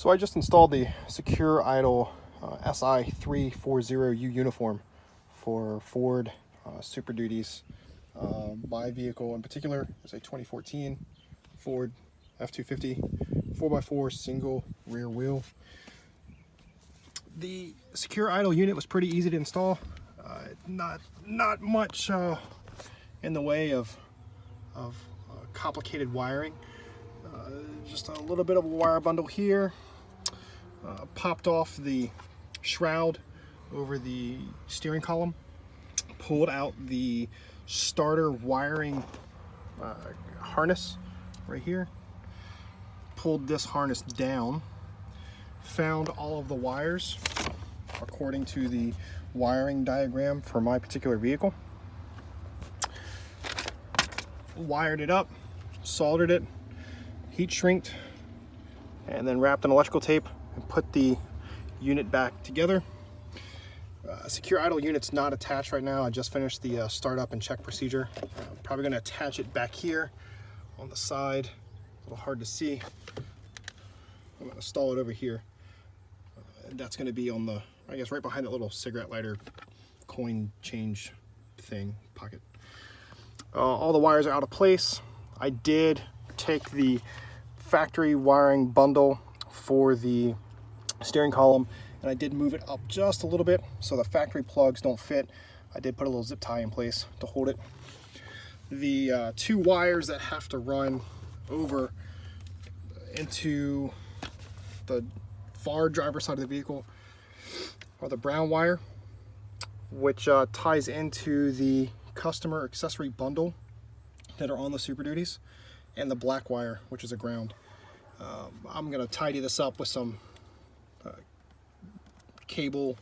So I just installed the Secure-Idle SI340U uniform for Ford Super Duties. My vehicle in particular is a 2014 Ford F-250 4x4 single rear wheel. The Secure-Idle unit was pretty easy to install. Not much in the way of complicated wiring. Just a little bit of a wire bundle here. Popped off the shroud over the steering column. Pulled out the starter wiring harness right here. Pulled this harness down. Found all of the wires according to the wiring diagram for my particular vehicle. Wired it up, soldered it, heat shrinked, and then wrapped in electrical tape and put the unit back together. Secure-Idle unit's not attached right now. I just finished the startup and check procedure. I'm probably going to attach it back here on the side. A little hard to see. I'm going to install it over here. That's going to be on the, I guess, right behind that little cigarette lighter coin change thing pocket. All the wires are out of place. I did take the factory wiring bundle for the steering column and I did move it up just a little bit so the factory plugs don't fit. I did put a little zip tie in place to hold it. The two wires that have to run over into the far driver's side of the vehicle are the brown wire, which ties into the customer accessory bundle that are on the Super Duties, and the black wire, which is a ground. I'm going to tidy this up with some cable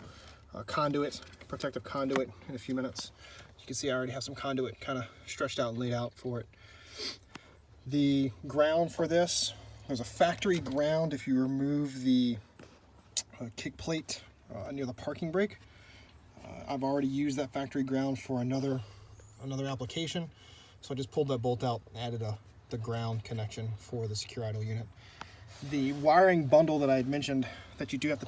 conduit, protective conduit, in a few minutes. You can see I already have some conduit kind of stretched out and laid out for it. The ground for this, there's a factory ground if you remove the kick plate near the parking brake. I've already used that factory ground for another application, so I just pulled that bolt out and added the ground connection for the Secure-Idle unit. The wiring bundle that I had mentioned that you do have to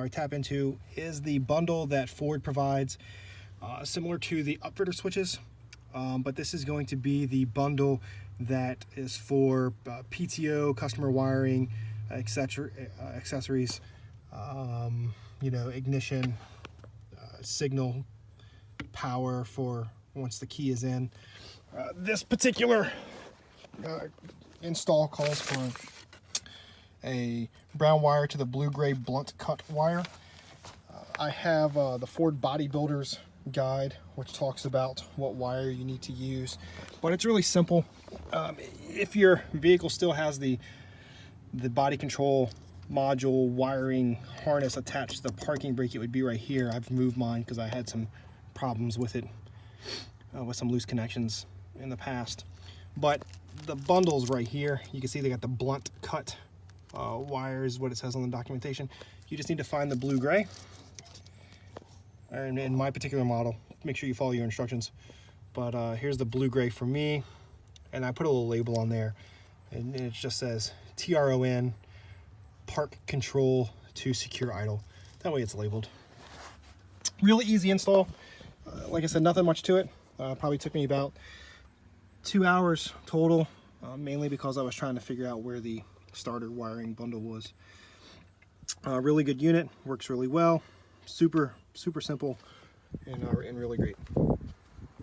tap into is the bundle that Ford provides, similar to the upfitter switches, but this is going to be the bundle that is for PTO, customer wiring, accessories, ignition, signal, power for once the key is in. This particular install calls for a brown wire to the blue-gray blunt cut wire. I have the Ford Bodybuilder's guide, which talks about what wire you need to use, but it's really simple. If your vehicle still has the body control module wiring harness attached to the parking brake, it would be right here. I've moved mine because I had some problems with it, with some loose connections in the past. But the bundle's right here. You can see they got the blunt cut wires, what it says on the documentation. You just need to find the blue-gray. And in my particular model, make sure you follow your instructions. But here's the blue-gray for me, and I put a little label on there, and it just says TRON, Park Control to Secure-Idle. That way it's labeled. Really easy install. Like I said, nothing much to it. Probably took me about 2 hours total, mainly because I was trying to figure out where the starter wiring bundle was. Really good unit, works really well, super simple, and really great.